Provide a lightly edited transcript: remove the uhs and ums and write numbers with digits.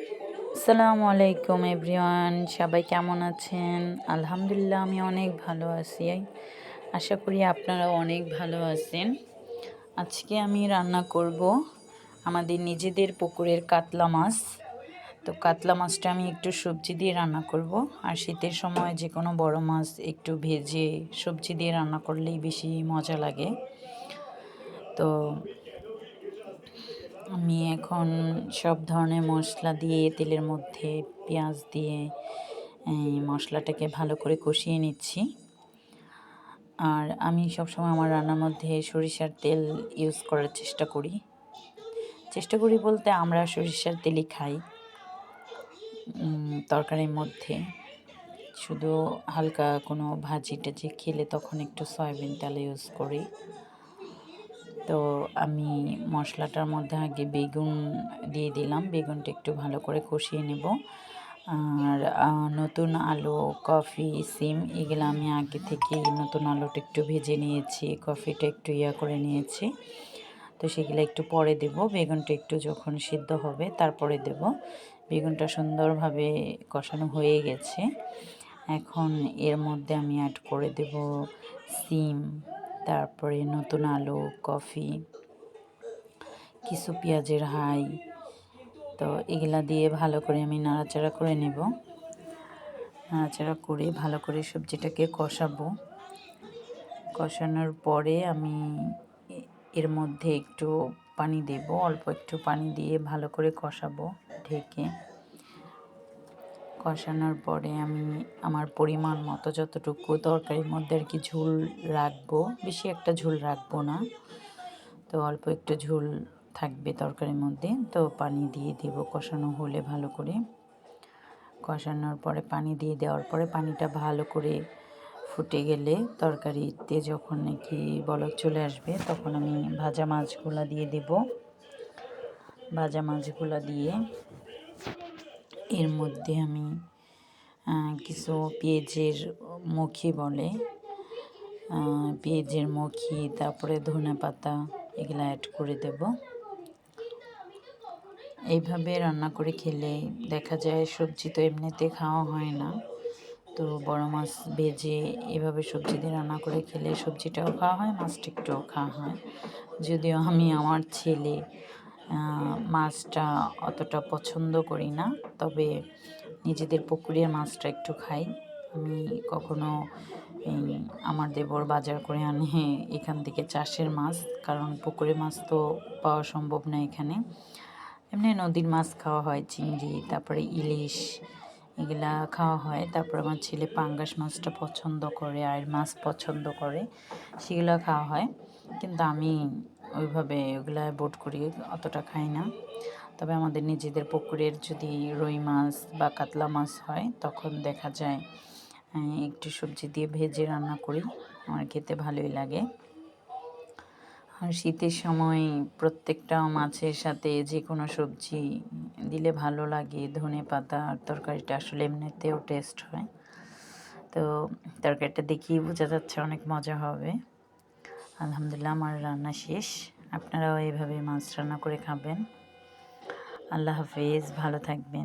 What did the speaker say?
আসসালামু আলাইকুম এভরিওয়ান, সবাই কেমন আছেন? আলহামদুলিল্লাহ আমি অনেক ভালো আছি। আশা করি আপনারাও অনেক ভালো আছেন। আজকে আমি রান্না করব আমাদের নিজেদের পুকুরের কাতলা মাছ। তো কাতলা মাছটা আমি একটু সবজি দিয়ে রান্না করব। আর শীতের সময় যে কোনো বড় মাছ একটু ভেজে সবজি দিয়ে রান্না করলেই বেশি মজা লাগে। তো আমি এখন সব ধরনের মশলা দিয়ে তেলের মধ্যে পেঁয়াজ দিয়ে মশলাটাকে ভালো করে কষিয়ে নিচ্ছি। আর আমি সবসময় আমার রান্নার মধ্যে সরিষার তেল ইউজ করার চেষ্টা করি বলতে আমরা সরিষার তেলই খাই তরকারির মধ্যে। শুধু হালকা কোনো ভাজি টাজি খেলে তখন একটু সয়াবিন তেল ইউজ করি। তো আমি মশলাটার মধ্যে আগে বেগুন দিয়ে দিলাম। বেগুনটা একটু ভালো করে কষিয়ে নেব। আর নতুন আলু, কফি, সিম এগুলো আমি আগে থেকেই নতুন আলুটা একটু ভেজে নিয়েছি, কফিটা একটু করে নিয়েছি। তো সেগুলো একটু পরে দেব। বেগুনটা একটু যখন সিদ্ধ হবে তারপরে দেব। বেগুনটা সুন্দরভাবে কষানো হয়ে গেছে। এখন এর মধ্যে আমি অ্যাড করে দেব সিম, তারপরে নতুন আলু, কফি, কিছু পেঁয়াজের হাই। তো এগুলা দিয়ে ভালো করে আমি নাড়াচাড়া করে নেব। নাড়াচাড়া করে ভালো করে সবজিটাকে কষাবো। কষানোর পরে আমি এর মধ্যে একটু পানি দেব, অল্প একটু পানি দিয়ে ভালো করে কষাবো ঢেকে। কষানোর পরে আমি আমার পরিমাণ মতো যতটুকু তরকারির মধ্যে আর কি ঝোল রাখবো, বেশি একটা ঝোল রাখবো না, তো অল্প একটু ঝোল থাকবে তরকারির মধ্যে, তো পানি দিয়ে দেব কষানো হলে। ভালো করে কষানোর পরে পানি দিয়ে দেওয়ার পরে পানিটা ভালো করে ফুটে গেলে তরকারিতে যখন নাকি বলক চলে আসবে তখন আমি ভাজা মাছগুলো দিয়ে দেব। ভাজা মাছগুলো দিয়ে এর মধ্যে আমি কিছু পেঁয়াজের মুখি বলে, পেঁয়াজের মুখি, তারপরে ধনেপাতা এগুলো অ্যাড করে দেব। এইভাবে রান্না করে খেলে দেখা যায় সবজি তো এমনিতে খাওয়া হয় না, তো বড় মাছ ভেজে এভাবে সবজি দিয়ে রান্না করে খেলে সবজিটাও খাওয়া হয়, মাছটা একটুও খাওয়া হয়। যদিও আমি আমার ছেলে মাছটা অতটা পছন্দ করি না, তবে নিজেদের পুকুরের মাছটা একটু খাই। আমি কখনো আমার দেবর বাজার করে আনে এখান থেকে চাষের মাছ, কারণ পুকুরের মাছ তো পাওয়া সম্ভব না এখানে। এমনি নদীর মাছ খাওয়া হয়, চিংড়ি, তারপরে ইলিশ এগুলা খাওয়া হয়। তারপর আমার ছেলে পাঙ্গাস মাছটা পছন্দ করে, আয়ের মাছ পছন্দ করে, সেগুলো খাওয়া হয়। কিন্তু আমি ওইভাবে ওগুলা বোট করি, অতটা খাই না। তবে আমাদের নিজেদের পুকুরের যদি রুই মাছ বা কাতলা মাছ হয় তখন দেখা যায় একটু সবজি দিয়ে ভেজে রান্না করি, আমার খেতে ভালোই লাগে। আর শীতের সময় প্রত্যেকটা মাছের সাথে যে কোনো সবজি দিলে ভালো লাগে। ধনেপাতা আর তরকারিটা আসলে এমনিতেও টেস্ট হয়। তো তরকারিটা দেখেই বোঝা যাচ্ছে অনেক মজা হবে। আলহামদুলিল্লাহ আমার রান্না শেষ। আপনারাও এইভাবে মাছ রান্না করে খাবেন। আল্লাহ হাফেজ, ভালো থাকবেন।